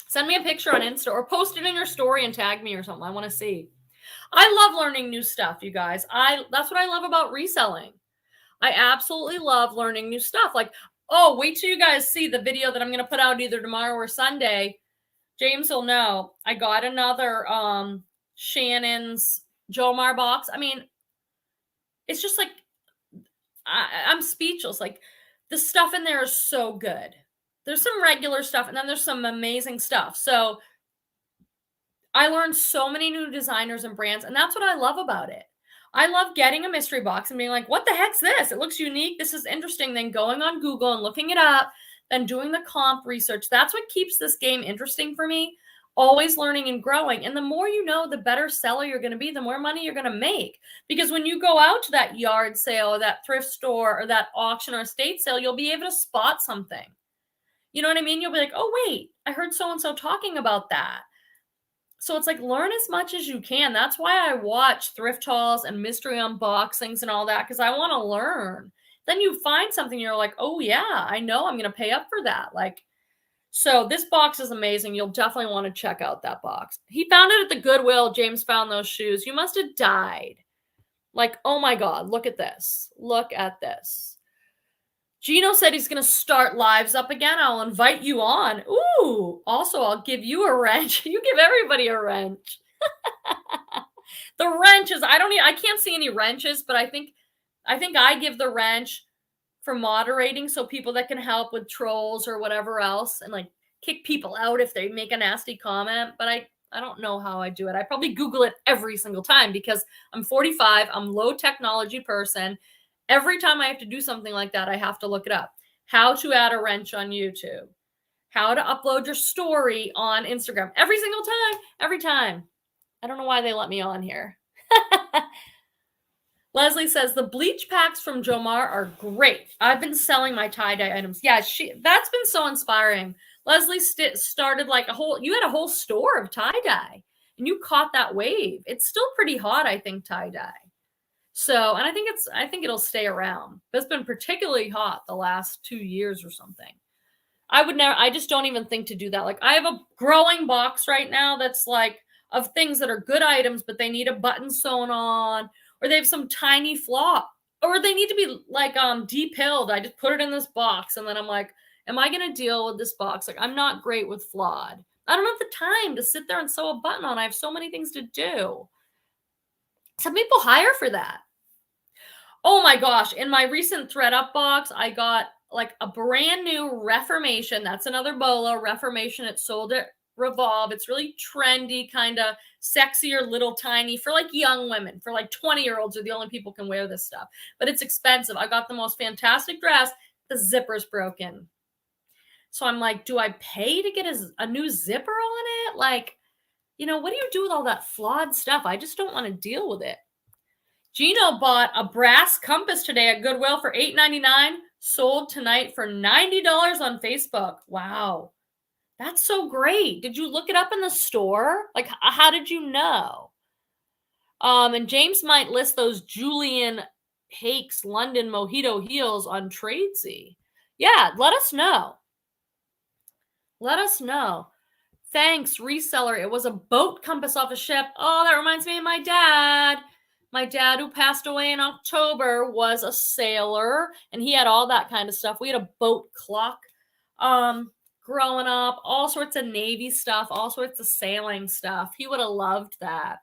A: Send me a picture on Insta or post it in your story and tag me or something. I want to see. I love learning new stuff, you guys. That's what I love about reselling. I absolutely love learning new stuff. Like, oh, wait till you guys see the video that I'm going to put out either tomorrow or Sunday. James will know. I got another Shannon's Jomar box. I mean, it's just like, I'm speechless. Like, the stuff in there is so good. There's some regular stuff, and then there's some amazing stuff. So I learned so many new designers and brands, and that's what I love about it. I love getting a mystery box and being like, what the heck's this? It looks unique. This is interesting. Then going on Google and looking it up, then doing the comp research. That's what keeps this game interesting for me. Always learning and growing. And the more you know, the better seller you're going to be, the more money you're going to make. Because when you go out to that yard sale or that thrift store or that auction or estate sale, you'll be able to spot something. You know what I mean? You'll be like, oh, wait, I heard so-and-so talking about that. So it's like, learn as much as you can. That's why I watch thrift hauls and mystery unboxings and all that, because I want to learn. Then you find something, you're like, oh yeah, I know I'm going to pay up for that. Like, so this box is amazing. You'll definitely want to check out that box. He found it at the Goodwill. James found those shoes. You must have died. Like, oh my God, look at this. Look at this. Gino said he's going to start lives up again. I'll invite you on. Ooh, also, I'll give you a wrench. You give everybody a wrench. The wrenches, I can't see any wrenches, but I think I give the wrench for moderating, so people that can help with trolls or whatever else, and like kick people out if they make a nasty comment. But I don't know how I do it. I probably Google it every single time because I'm 45. I'm low technology person. Every time I have to do something like that, I have to look it up. How to add a wrench on YouTube. How to upload your story on Instagram. Every single time. Every time. I don't know why they let me on here. Leslie says, the bleach packs from Jomar are great. I've been selling my tie-dye items. Yeah, that's been so inspiring. Leslie started like you had a whole store of tie-dye and you caught that wave. It's still pretty hot, I think, tie-dye. So, and I think it'll stay around. But it's been particularly hot the last 2 years or something. I just don't even think to do that. Like I have a growing box right now that's like of things that are good items, but they need a button sewn on, or they have some tiny flaw, or they need to be like depilled. I just put it in this box and then I'm like, am I going to deal with this box? Like I'm not great with flawed. I don't have the time to sit there and sew a button on. I have so many things to do. Some people hire for that. Oh my gosh. In my recent Thredup box, I got like a brand new Reformation. That's another bolo Reformation. It's sold at Revolve. It's really trendy, kind of sexier, little tiny for like young women. For like 20-year-olds are the only people can wear this stuff. But it's expensive. I got the most fantastic dress. The zipper's broken. So I'm like, do I pay to get a new zipper on it? Like, what do you do with all that flawed stuff? I just don't want to deal with it. Gino bought a brass compass today at Goodwill for $8.99. Sold tonight for $90 on Facebook. Wow. That's so great. Did you look it up in the store? Like, how did you know? And James might list those Julian Hakes London Mojito heels on Tradesy. Yeah, let us know. Let us know. Thanks, Reseller. It was a boat compass off a ship. Oh, that reminds me of my dad. My dad, who passed away in October, was a sailor, and he had all that kind of stuff. We had a boat clock growing up, all sorts of Navy stuff, all sorts of sailing stuff. He would have loved that.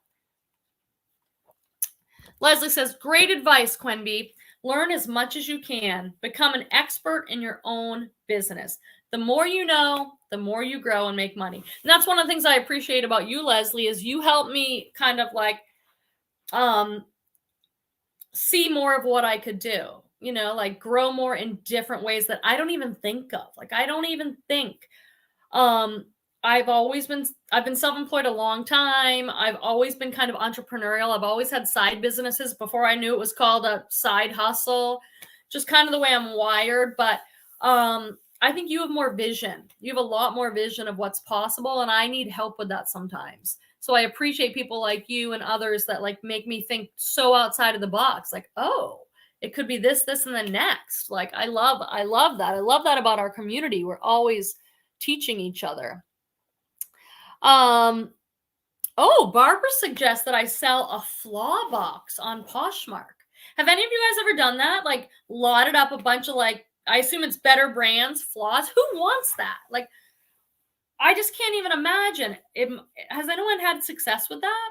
A: Leslie says, great advice, Quenby. Learn as much as you can. Become an expert in your own business. The more you know, the more you grow and make money. And that's one of the things I appreciate about you, Leslie, is you help me kind of like see more of what I could do, like grow more in different ways that I don't even think of. Like, I don't even think, I've been self-employed a long time. I've always been kind of entrepreneurial. I've always had side businesses before I knew it was called a side hustle, just kind of the way I'm wired. But, I think you have more vision. You have a lot more vision of what's possible. And I need help with that sometimes. So I appreciate people like you and others that like make me think so outside of the box. Like, oh, it could be this, and the next. Like, I love that. I love that about our community. We're always teaching each other. Oh, Barbara suggests that I sell a flaw box on Poshmark. Have any of you guys ever done that? Like, lotted up a bunch of like, I assume it's better brands, flaws. Who wants that? Like, I just can't even imagine. Has anyone had success with that?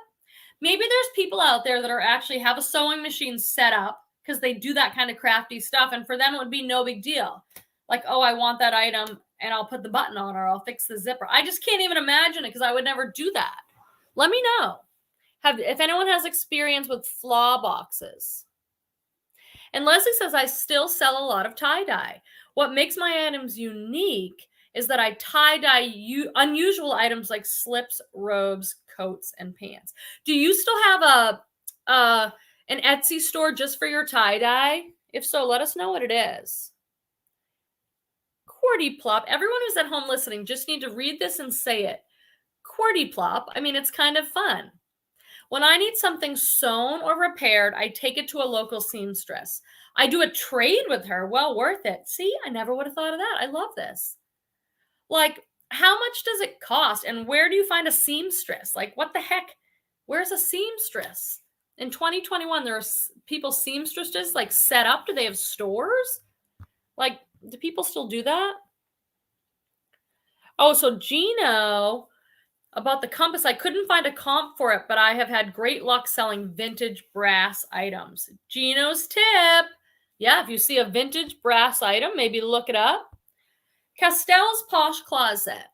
A: Maybe there's people out there that are actually have a sewing machine set up because they do that kind of crafty stuff. And for them, it would be no big deal. Like, oh, I want that item and I'll put the button on or I'll fix the zipper. I just can't even imagine it because I would never do that. Let me know if anyone has experience with flaw boxes. And Leslie says, I still sell a lot of tie-dye. What makes my items unique is that I tie-dye unusual items like slips, robes, coats, and pants. Do you still have an Etsy store just for your tie-dye? If so, let us know what it is. Quarty Plop. Everyone who's at home listening just need to read this and say it. Quarty Plop. I mean, it's kind of fun. When I need something sewn or repaired, I take it to a local seamstress. I do a trade with her. Well worth it. See, I never would have thought of that. I love this. Like, how much does it cost? And where do you find a seamstress? Like, what the heck? Where's a seamstress? In 2021, there are people seamstresses like set up. Do they have stores? Like, do people still do that? Oh, so Gino, about the compass, I couldn't find a comp for it, but I have had great luck selling vintage brass items. Gino's tip. Yeah, if you see a vintage brass item, maybe look it up. Castell's Posh Closet.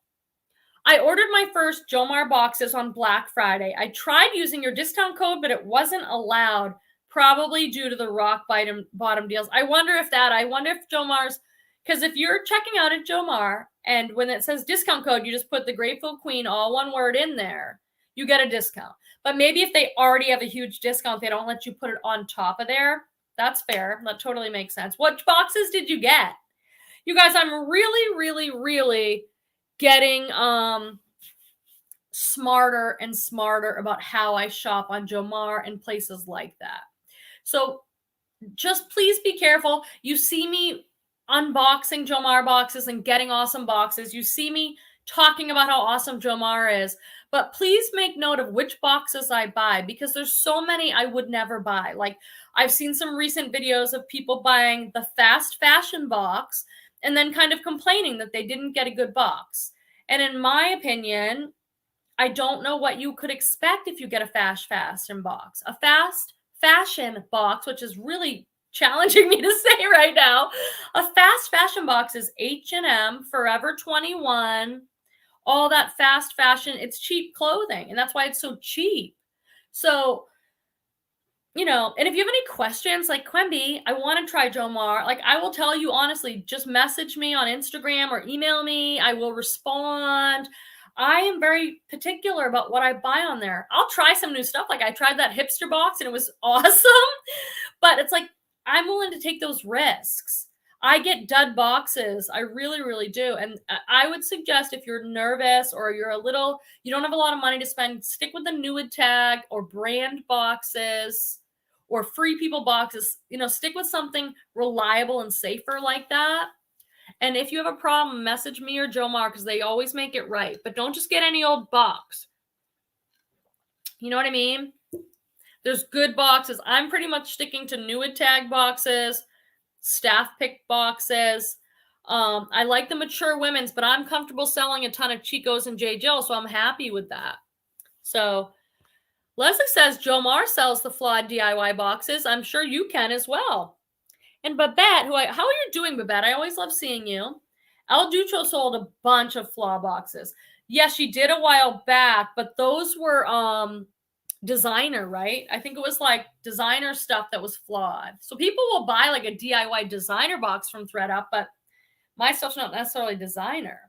A: I ordered my first Jomar boxes on Black Friday. I tried using your discount code, but it wasn't allowed, probably due to the rock bottom deals. I wonder if Jomar's, because if you're checking out at Jomar and when it says discount code, you just put the Grateful Queen, all one word in there, you get a discount. But maybe if they already have a huge discount, they don't let you put it on top of there. That's fair. That totally makes sense. What boxes did you get? You guys, I'm really getting smarter and smarter about how I shop on Jomar and places like that. So just please be careful. You see me unboxing Jomar boxes and getting awesome boxes. You see me talking about how awesome Jomar is, but please make note of which boxes I buy, because there's so many I would never buy. Like, I've seen some recent videos of people buying the fast fashion box and then kind of complaining that they didn't get a good box. And in my opinion, I don't know what you could expect if you get a fast fashion box. A fast fashion box, which is really challenging me to say right now. A fast fashion box is H&M, Forever 21, all that fast fashion. It's cheap clothing, and that's why it's so cheap. So, you know, and if you have any questions, like, Quemby, I want to try Jomar. Like, I will tell you honestly, just message me on Instagram or email me. I will respond. I am very particular about what I buy on there. I'll try some new stuff. Like, I tried that hipster box and it was awesome, but it's like, I'm willing to take those risks. I get dud boxes. I really do. And I would suggest, if you're nervous or you don't have a lot of money to spend, stick with the Newid tag or brand boxes or Free People boxes. You know, stick with something reliable and safer like that. And if you have a problem, message me or Jomar, because they always make it right. But don't just get any old box. You know what I mean? There's good boxes. I'm pretty much sticking to Newid tag boxes, staff pick boxes. I like the mature women's, but I'm comfortable selling a ton of Chicos and J. Jill, so I'm happy with that. So Leslie says Jomar sells the flawed DIY boxes. I'm sure you can as well. And Babette, how are you doing, Babette? I always love seeing you. El Ducho sold a bunch of flaw boxes. Yes, she did a while back, but those were designer, right? I think it was like designer stuff that was flawed. So people will buy like a DIY designer box from Thredup, but my stuff's not necessarily designer.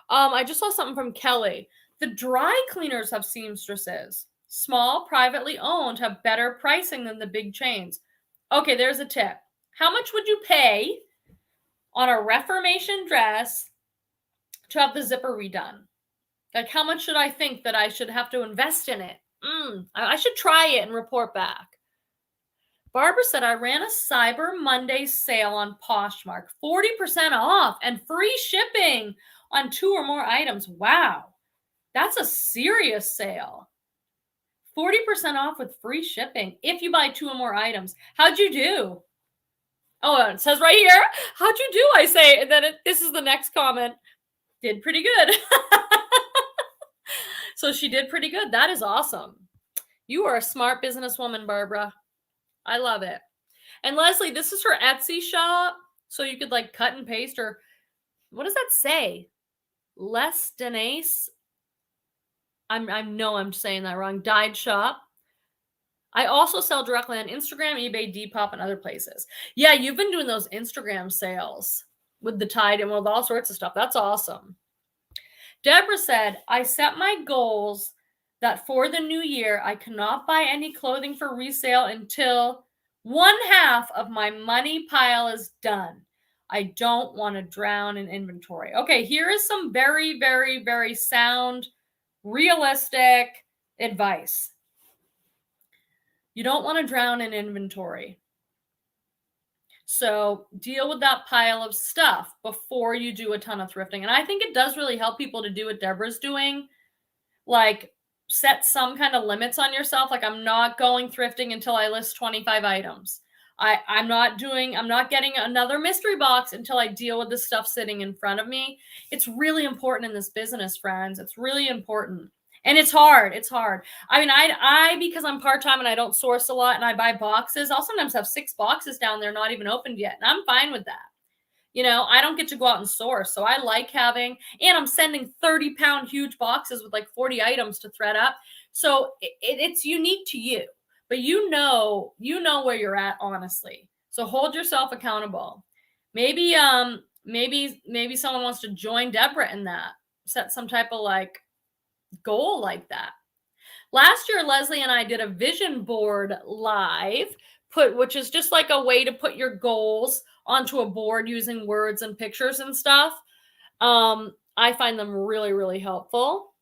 A: I just saw something from Kelly. The dry cleaners have seamstresses. Small, privately owned have better pricing than the big chains. Okay, there's a tip. How much would you pay on a Reformation dress to have the zipper redone? Like, how much should I think that I should have to invest in it? I should try it and report back. Barbara said, I ran a Cyber Monday sale on Poshmark, 40% off and free shipping on 2 or more items. Wow, that's a serious sale. 40% off with free shipping if you buy 2 or more items. How'd you do? Oh, it says right here, how'd you do? I say, and then this is the next comment. Did pretty good. So she did pretty good. That is awesome. You are a smart businesswoman, Barbara. I love it. And Leslie, this is her Etsy shop. So you could like cut and paste, or what does that say? Les Denise. I know I'm saying that wrong. Dyed shop. I also sell directly on Instagram, eBay, Depop, and other places. Yeah, you've been doing those Instagram sales with the Tide and with all sorts of stuff. That's awesome. Deborah said, I set my goals that for the new year, I cannot buy any clothing for resale until 1/2 of my money pile is done. I don't want to drown in inventory. Okay, here is some very sound, realistic advice. You don't want to drown in inventory. So deal with that pile of stuff before you do a ton of thrifting. And I think it does really help people to do what Deborah's doing. Like, set some kind of limits on yourself. Like, I'm not going thrifting until I list 25 items. I'm not getting another mystery box until I deal with the stuff sitting in front of me. It's really important in this business, friends. It's really important. And it's hard. It's hard. I mean, I because I'm part-time and I don't source a lot and I buy boxes, I'll sometimes have 6 boxes down there not even opened yet. And I'm fine with that. I don't get to go out and source. So I like having, and I'm sending 30-pound huge boxes with like 40 items to Thredup. So it's unique to you, but you know where you're at, honestly. So hold yourself accountable. Maybe someone wants to join Deborah in that, set some type of like goal like that. Last year, Leslie and I did a vision board live, which is just like a way to put your goals onto a board using words and pictures and stuff. I find them really, really helpful.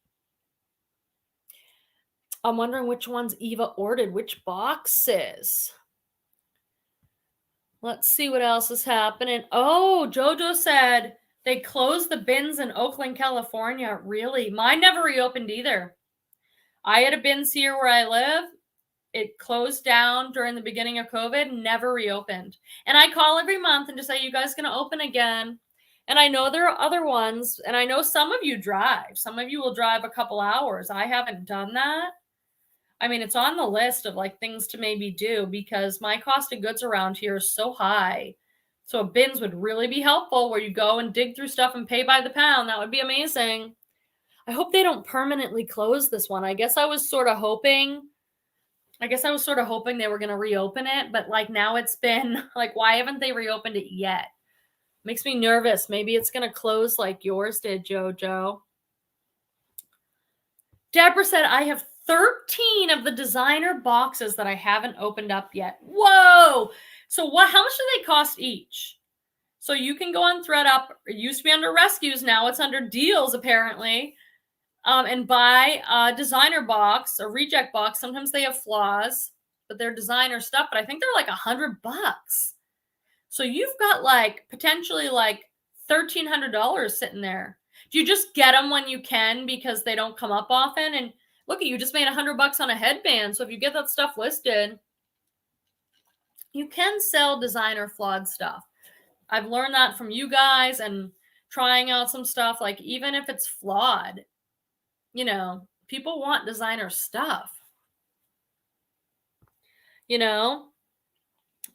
A: I'm wondering which ones Eva ordered, which boxes. Let's see what else is happening. Oh, Jojo said they closed the bins in Oakland, California. Really? Mine never reopened either. I had a bins here where I live. It closed down during the beginning of COVID, never reopened. And I call every month and just say, you guys going to open again? And I know there are other ones, and I know some of you drive. Some of you will drive a couple hours. I haven't done that. I mean, it's on the list of like things to maybe do because my cost of goods around here is so high. So bins would really be helpful where you go and dig through stuff and pay by the pound. That would be amazing. I hope they don't permanently close this one. I guess I was sort of hoping they were going to reopen it, but like now it's been like, why haven't they reopened it yet? Makes me nervous. Maybe it's going to close like yours did, Jojo. Deborah said, I have 13 of the designer boxes that I haven't opened up yet. Whoa. So how much do they cost each? So you can go on Thredup. It used to be under rescues. Now it's under deals, apparently. And buy a designer box, a reject box. Sometimes they have flaws, but they're designer stuff. But I think they're like $100. So you've got like potentially like $1,300 sitting there. Do you just get them when you can because they don't come up often? And look, you just made $100 on a headband. So if you get that stuff listed, you can sell designer flawed stuff. I've learned that from you guys and trying out some stuff. Like even if it's flawed, people want designer stuff.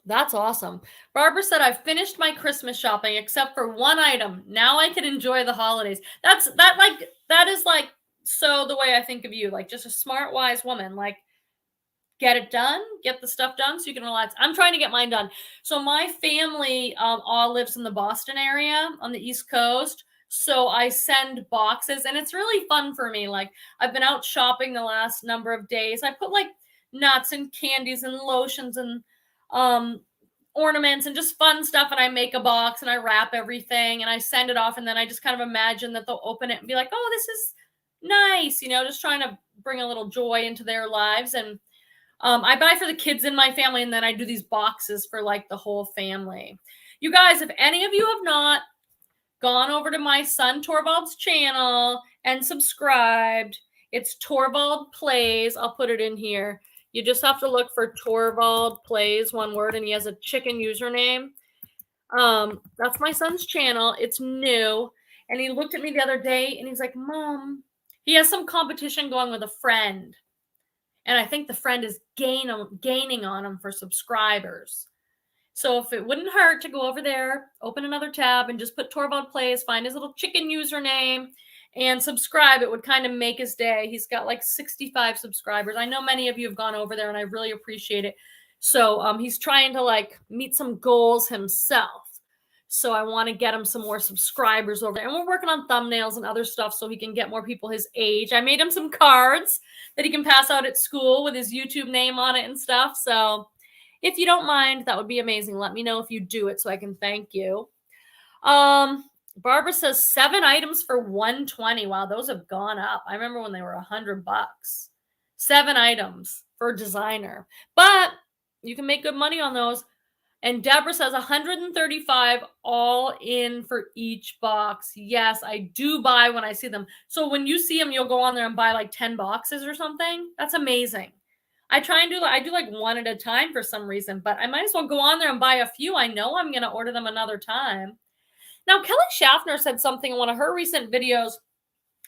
A: That's awesome. Barbara said, I've finished my Christmas shopping except for one item. Now I can enjoy the holidays. That is like, so the way I think of you, like just a smart, wise woman, like get it done, get the stuff done so you can relax. I'm trying to get mine done. So my family all lives in the Boston area on the East Coast. So I send boxes and it's really fun for me. Like I've been out shopping the last number of days. I put like nuts and candies and lotions and ornaments and just fun stuff. And I make a box and I wrap everything and I send it off. And then I just kind of imagine that they'll open it and be like, oh, this is nice. Just trying to bring a little joy into their lives. And I buy for the kids in my family. And then I do these boxes for like the whole family. You guys, if any of you have not gone over to my son Torvald's channel and subscribed, it's Torvald Plays. I'll put it in here. You just have to look for Torvald Plays, one word, and he has a chicken username. That's my son's channel. It's new. And he looked at me the other day and he's like, Mom, he has some competition going with a friend. And I think the friend is gaining on him for subscribers. So if it wouldn't hurt to go over there, open another tab and just put Torvald Plays, find his little chicken username and subscribe, it would kind of make his day. He's got like 65 subscribers. I know many of you have gone over there and I really appreciate it. So he's trying to like meet some goals himself. So I want to get him some more subscribers over there. And we're working on thumbnails and other stuff so he can get more people his age. I made him some cards that he can pass out at school with his YouTube name on it and stuff. So if you don't mind, that would be amazing. Let me know if you do it so I can thank you. Barbara says 7 items for $120. Wow, those have gone up. I remember when they were $100. 7 items for designer. But you can make good money on those. And Deborah says 135 all in for each box. Yes, I do buy when I see them. So when you see them, you'll go on there and buy like 10 boxes or something. That's amazing. I do like one at a time for some reason, but I might as well go on there and buy a few. I know I'm going to order them another time. Now, Kelly Schaffner said something in one of her recent videos,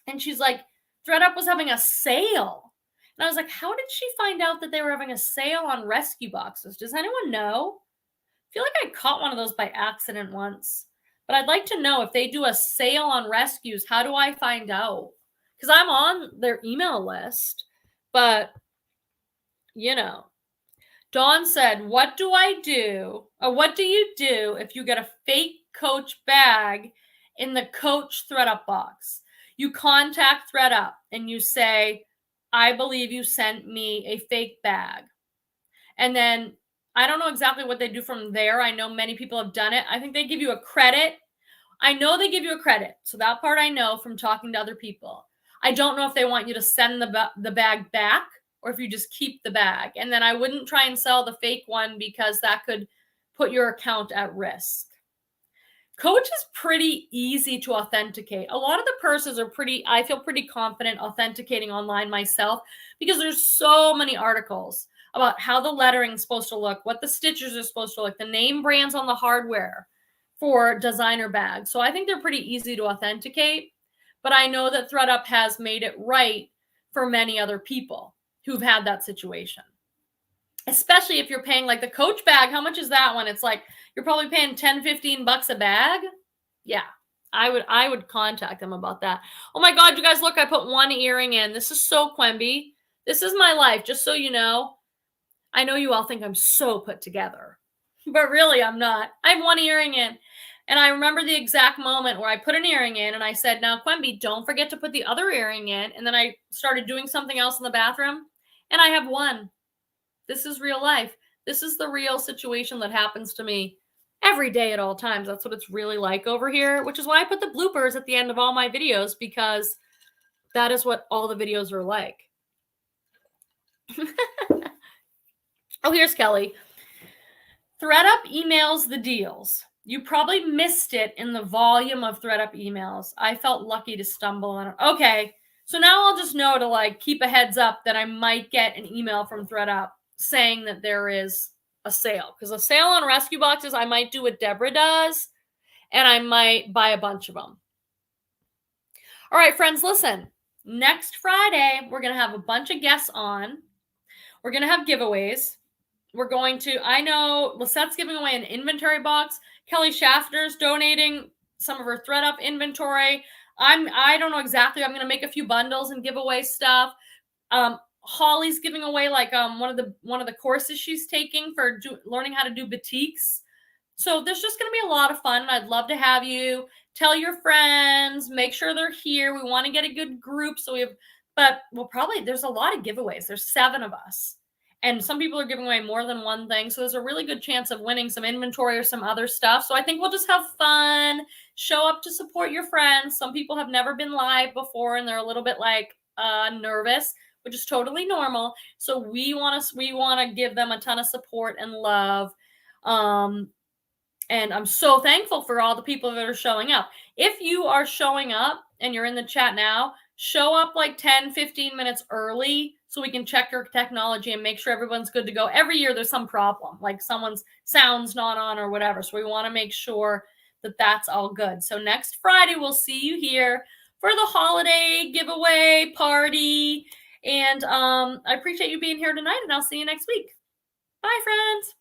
A: and she's like, Thredup was having a sale. And I was like, how did she find out that they were having a sale on rescue boxes? Does anyone know? I feel like I caught one of those by accident once. But I'd like to know if they do a sale on rescues, how do I find out? Because I'm on their email list. But, you know. Dawn said, what do I do? Or what do you do if you get a fake Coach bag in the Coach Thredup box? You contact Thredup and you say, I believe you sent me a fake bag. And then I don't know exactly what they do from there. I know many people have done it. I think they give you a credit. I know they give you a credit. So that part I know from talking to other people. I don't know if they want you to send the bag back or if you just keep the bag. And then I wouldn't try and sell the fake one because that could put your account at risk. Coach is pretty easy to authenticate. A lot of the purses are I feel pretty confident authenticating online myself because there's so many articles about how the lettering is supposed to look, what the stitches are supposed to look, the name brands on the hardware for designer bags. So I think they're pretty easy to authenticate, but I know that Thredup has made it right for many other people who've had that situation. Especially if you're paying like the Coach bag. How much is that one? It's like you're probably paying 10, 15 bucks a bag. Yeah, I would contact them about that. Oh my God, you guys, look, I put one earring in. This is so Quemby. This is my life, just so you know. I know you all think I'm so put together, but really I'm not. I have one earring in. And I remember the exact moment where I put an earring in and I said, now Quemby, don't forget to put the other earring in. And then I started doing something else in the bathroom and I have one. This is real life. This is the real situation that happens to me every day at all times. That's what it's really like over here, which is why I put the bloopers at the end of all my videos, because that is what all the videos are like. Oh, here's Kelly. Thredup emails the deals. You probably missed it in the volume of Thredup emails. I felt lucky to stumble on it. Okay, so now I'll just know to like keep a heads up that I might get an email from Thredup saying that there is a sale. Because a sale on rescue boxes, I might do what Deborah does, and I might buy a bunch of them. All right, friends, listen. Next Friday, we're going to have a bunch of guests on. We're going to have giveaways. We're going to, I know Lisette's giving away an inventory box. Kelly Schaffner's donating some of her Thredup inventory. I don't know exactly. I'm going to make a few bundles and give away stuff. Holly's giving away like one of the courses she's taking for learning how to do batiks. So there's just going to be a lot of fun, and I'd love to have you. Tell your friends. Make sure they're here. We want to get a good group. So there's a lot of giveaways. There's 7 of us. And some people are giving away more than one thing. So there's a really good chance of winning some inventory or some other stuff. So I think we'll just have fun. Show up to support your friends. Some people have never been live before, and they're a little bit like nervous, which is totally normal. So we want to give them a ton of support and love. And I'm so thankful for all the people that are showing up. If you are showing up and you're in the chat now, show up like 10, 15 minutes early so we can check your technology and make sure everyone's good to go. Every year there's some problem, like someone's sound's not on or whatever. So we want to make sure that that's all good. So next Friday, we'll see you here for the holiday giveaway party. And I appreciate you being here tonight, and I'll see you next week. Bye, friends.